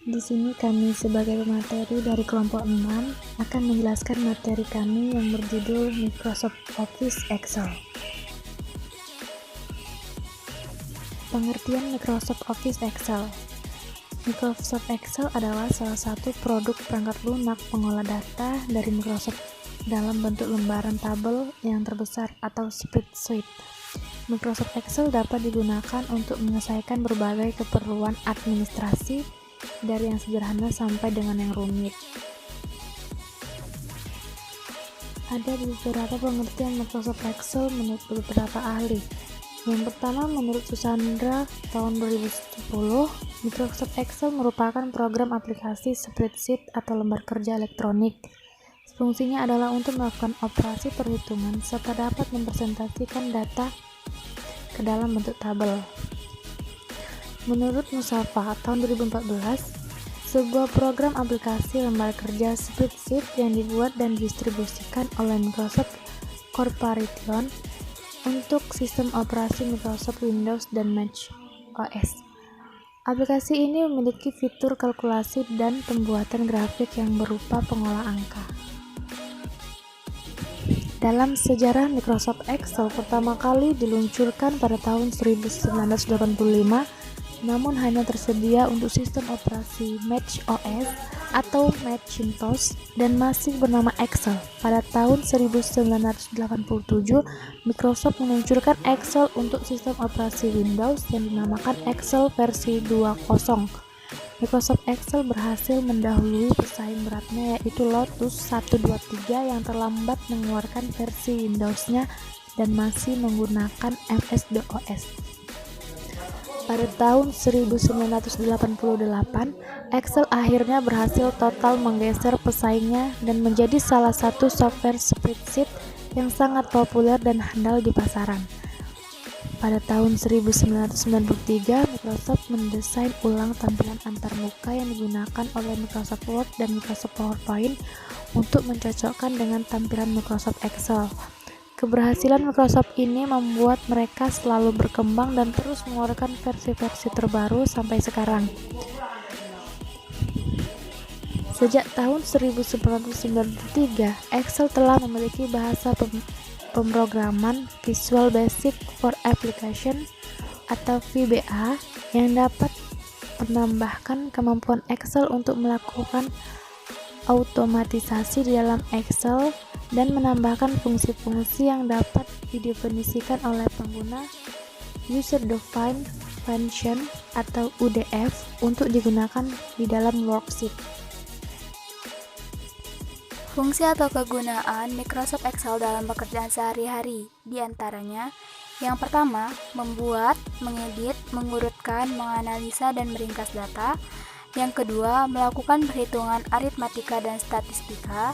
Di sini kami sebagai pemateri dari kelompok 6 akan menjelaskan materi kami yang berjudul Microsoft Office Excel. Pengertian Microsoft Office Excel. Microsoft Excel adalah salah satu produk perangkat lunak pengolah data dari Microsoft dalam bentuk lembaran tabel yang terbesar atau spreadsheet. Microsoft Excel dapat digunakan untuk menyelesaikan berbagai keperluan administrasi dari yang sederhana sampai dengan yang rumit. Ada beberapa pengertian Microsoft Excel menurut beberapa ahli. Yang pertama, menurut Susandra tahun 2010, Microsoft Excel merupakan program aplikasi spreadsheet atau lembar kerja elektronik. Fungsinya adalah untuk melakukan operasi perhitungan serta dapat mempresentasikan data ke dalam bentuk tabel. Menurut Musafa tahun 2014, sebuah program aplikasi lembar kerja spreadsheet yang dibuat dan didistribusikan oleh Microsoft Corporation untuk sistem operasi Microsoft Windows dan Mac OS. Aplikasi ini memiliki fitur kalkulasi dan pembuatan grafik yang berupa pengolah angka. Dalam sejarah Microsoft Excel pertama kali diluncurkan pada tahun 1985, namun hanya tersedia untuk sistem operasi Mac OS atau Macintosh dan masih bernama Excel. Pada tahun 1987, Microsoft meluncurkan Excel untuk sistem operasi Windows yang dinamakan Excel versi 2.0. Microsoft Excel berhasil mendahului pesaing beratnya yaitu Lotus 123 yang terlambat mengeluarkan versi Windows-nya dan masih menggunakan MS-DOS. Pada tahun 1988, Excel akhirnya berhasil total menggeser pesaingnya dan menjadi salah satu software spreadsheet yang sangat populer dan handal di pasaran. Pada tahun 1993, Microsoft mendesain ulang tampilan antarmuka yang digunakan oleh Microsoft Word dan Microsoft PowerPoint untuk mencocokkan dengan tampilan Microsoft Excel. Keberhasilan Microsoft ini membuat mereka selalu berkembang dan terus mengeluarkan versi-versi terbaru sampai sekarang. Sejak tahun 1993, Excel telah memiliki bahasa pemrograman Visual Basic for Application atau VBA yang dapat menambahkan kemampuan Excel untuk melakukan automatisasi di dalam Excel dan menambahkan fungsi-fungsi yang dapat didefinisikan oleh pengguna User Defined Function atau UDF untuk digunakan di dalam worksheet. Fungsi atau kegunaan Microsoft Excel dalam pekerjaan sehari-hari, di antaranya yang pertama, membuat, mengedit, mengurutkan, menganalisa, dan meringkas data. Yang kedua, melakukan perhitungan aritmatika dan statistika.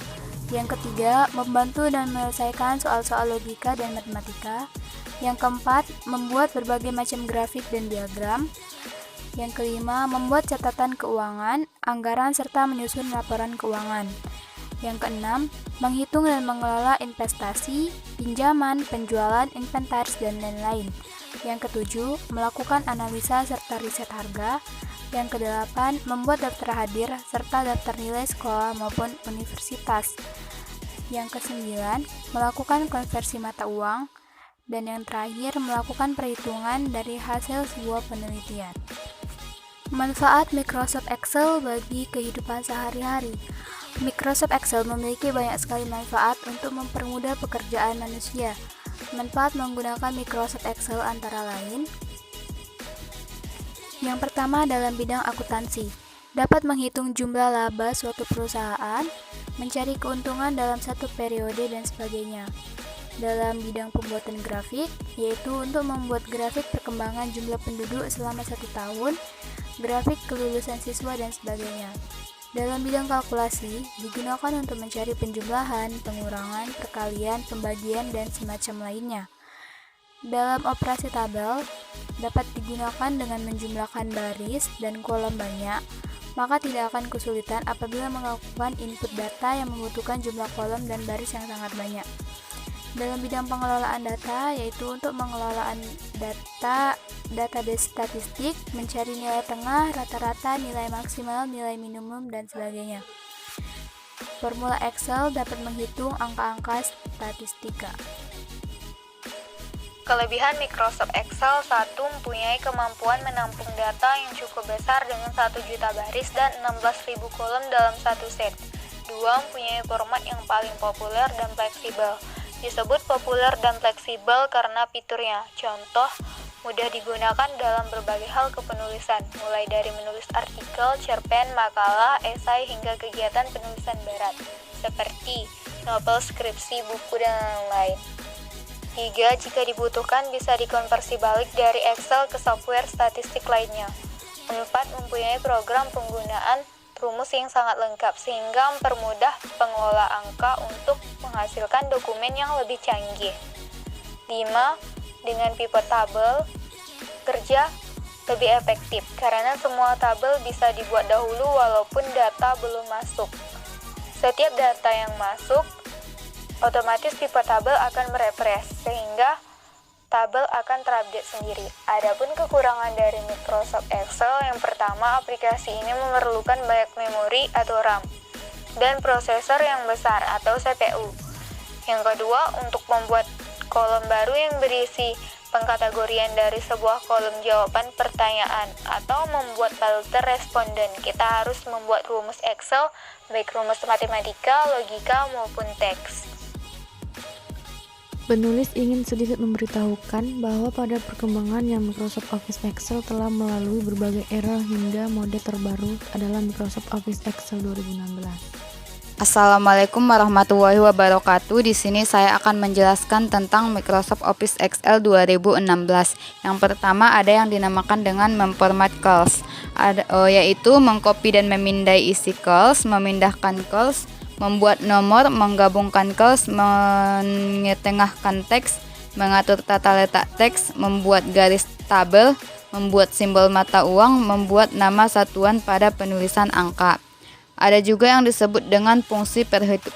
Yang ketiga, membantu dan menyelesaikan soal-soal logika dan matematika. Yang keempat, membuat berbagai macam grafik dan diagram. Yang kelima, membuat catatan keuangan, anggaran, serta menyusun laporan keuangan. Yang keenam, menghitung dan mengelola investasi, pinjaman, penjualan, inventaris, dan lain-lain. Yang ketujuh, melakukan analisa serta riset harga. Yang kedelapan, membuat daftar hadir serta daftar nilai sekolah maupun universitas. Yang kesembilan, melakukan konversi mata uang. Dan yang terakhir, melakukan perhitungan dari hasil sebuah penelitian. Manfaat Microsoft Excel bagi kehidupan sehari-hari. Microsoft Excel memiliki banyak sekali manfaat untuk mempermudah pekerjaan manusia. Manfaat menggunakan Microsoft Excel antara lain: yang pertama, dalam bidang akuntansi, dapat menghitung jumlah laba suatu perusahaan, mencari keuntungan dalam satu periode, dan sebagainya. Dalam bidang pembuatan grafik, yaitu untuk membuat grafik perkembangan jumlah penduduk selama 1 tahun, grafik kelulusan siswa, dan sebagainya. Dalam bidang kalkulasi, digunakan untuk mencari penjumlahan, pengurangan, perkalian, pembagian, dan semacam lainnya. Dalam operasi tabel, dapat digunakan dengan menjumlahkan baris dan kolom banyak, maka tidak akan kesulitan apabila melakukan input data yang membutuhkan jumlah kolom dan baris yang sangat banyak. Dalam bidang pengelolaan data, yaitu untuk pengelolaan data, database statistik, mencari nilai tengah, rata-rata, nilai maksimal, nilai minimum, dan sebagainya. Formula Excel dapat menghitung angka-angka statistika. Kelebihan Microsoft Excel: 1. Mempunyai kemampuan menampung data yang cukup besar dengan 1 juta baris dan 16.000 kolom dalam satu set. 2. Mempunyai format yang paling populer dan fleksibel. Disebut populer dan fleksibel karena fiturnya. Contoh, mudah digunakan dalam berbagai hal kepenulisan, mulai dari menulis artikel, cerpen, makalah, esai, hingga kegiatan penulisan berat, seperti novel, skripsi, buku, dan lain-lain. 3. Jika dibutuhkan, bisa dikonversi balik dari Excel ke software statistik lainnya. 4. Mempunyai program penggunaan rumus yang sangat lengkap, sehingga mempermudah pengelola angka untuk menghasilkan dokumen yang lebih canggih. 5. Dengan pivot table, kerja lebih efektif, karena semua tabel bisa dibuat dahulu walaupun data belum masuk. Setiap data yang masuk, otomatis pivot table akan merefresh, sehingga tabel akan terupdate sendiri. Adapun kekurangan dari Microsoft Excel, yang pertama, aplikasi ini memerlukan banyak memori atau RAM dan prosesor yang besar atau CPU. Yang kedua, untuk membuat kolom baru yang berisi pengkategorian dari sebuah kolom jawaban pertanyaan atau membuat filter responden, kita harus membuat rumus Excel, baik rumus matematika, logika, maupun teks. Penulis ingin sedikit memberitahukan bahwa pada perkembangannya Microsoft Office Excel telah melalui berbagai era hingga model terbaru adalah Microsoft Office Excel 2016. Assalamualaikum warahmatullahi wabarakatuh. Di sini saya akan menjelaskan tentang Microsoft Office Excel 2016. Yang pertama ada yang dinamakan dengan memformat calls, yaitu mengcopy dan memindai isi calls, memindahkan calls, membuat nomor, menggabungkan calls, mengetengahkan teks, mengatur tata letak teks, membuat garis tabel, membuat simbol mata uang, membuat nama satuan pada penulisan angka. Ada juga yang disebut dengan fungsi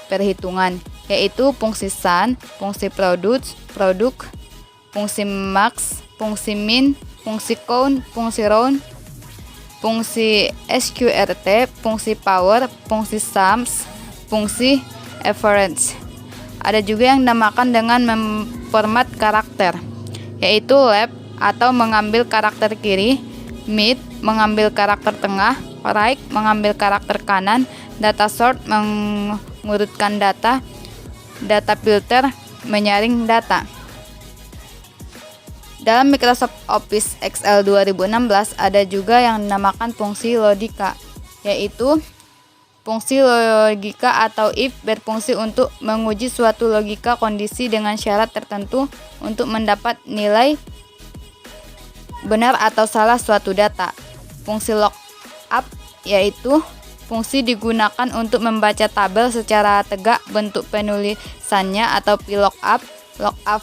perhitungan, yaitu fungsi sum, fungsi produk, fungsi max, fungsi min, fungsi count, fungsi round, fungsi sqrt, fungsi power, fungsi sums, fungsi average. Ada juga yang dinamakan dengan memformat karakter, yaitu left atau mengambil karakter kiri, mid mengambil karakter tengah, right mengambil karakter kanan, data sort mengurutkan data, data filter menyaring data. Dalam Microsoft Office Excel 2016 ada juga yang dinamakan fungsi logika, yaitu fungsi logika atau if berfungsi untuk menguji suatu logika kondisi dengan syarat tertentu untuk mendapat nilai benar atau salah suatu data. Fungsi lookup yaitu fungsi digunakan untuk membaca tabel secara tegak bentuk penulisannya atau VLOOKUP, lookup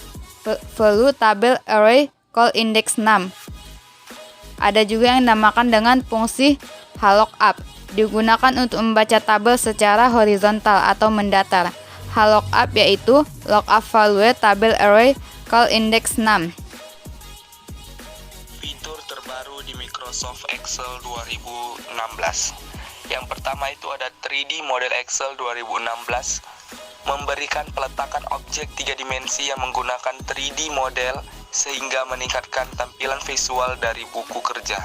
value tabel array call index 6. Ada juga yang dinamakan dengan fungsi HLOOKUP, digunakan untuk membaca tabel secara horizontal atau mendatar. HLOOKUP yaitu lookup value tabel array call index 6. Fitur terbaru di Microsoft Excel 2016. Yang pertama itu ada 3D model Excel 2016, memberikan peletakan objek 3 dimensi yang menggunakan 3D model sehingga meningkatkan tampilan visual dari buku kerja.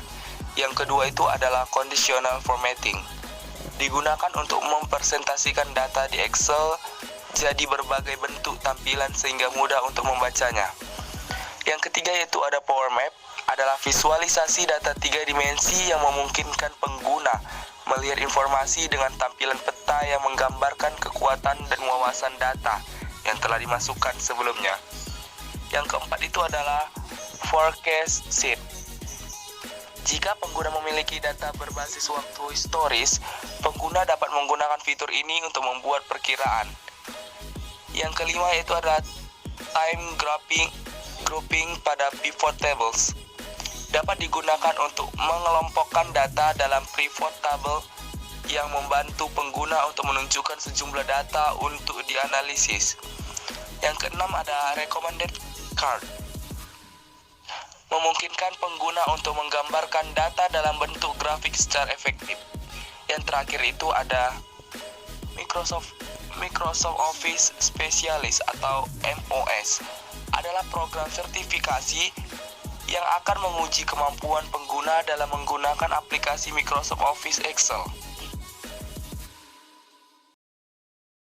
Yang kedua itu adalah conditional formatting, digunakan untuk mempresentasikan data di Excel jadi berbagai bentuk tampilan sehingga mudah untuk membacanya. Yang ketiga yaitu ada Power Map, adalah visualisasi data 3 dimensi yang memungkinkan pengguna melihat informasi dengan tampilan peta yang menggambarkan kekuatan dan wawasan data yang telah dimasukkan sebelumnya. Yang keempat itu adalah Forecast Sheet. Jika pengguna memiliki data berbasis waktu historis, pengguna dapat menggunakan fitur ini untuk membuat perkiraan. Yang kelima yaitu adalah Time Grouping pada Pivot Tables. Dapat digunakan untuk mengelompokkan data dalam pivot table yang membantu pengguna untuk menunjukkan sejumlah data untuk dianalisis. Yang keenam ada recommended card, memungkinkan pengguna untuk menggambarkan data dalam bentuk grafik secara efektif. Yang terakhir itu ada Microsoft Office Specialist atau MOS, adalah program sertifikasi yang akan menguji kemampuan pengguna dalam menggunakan aplikasi Microsoft Office Excel.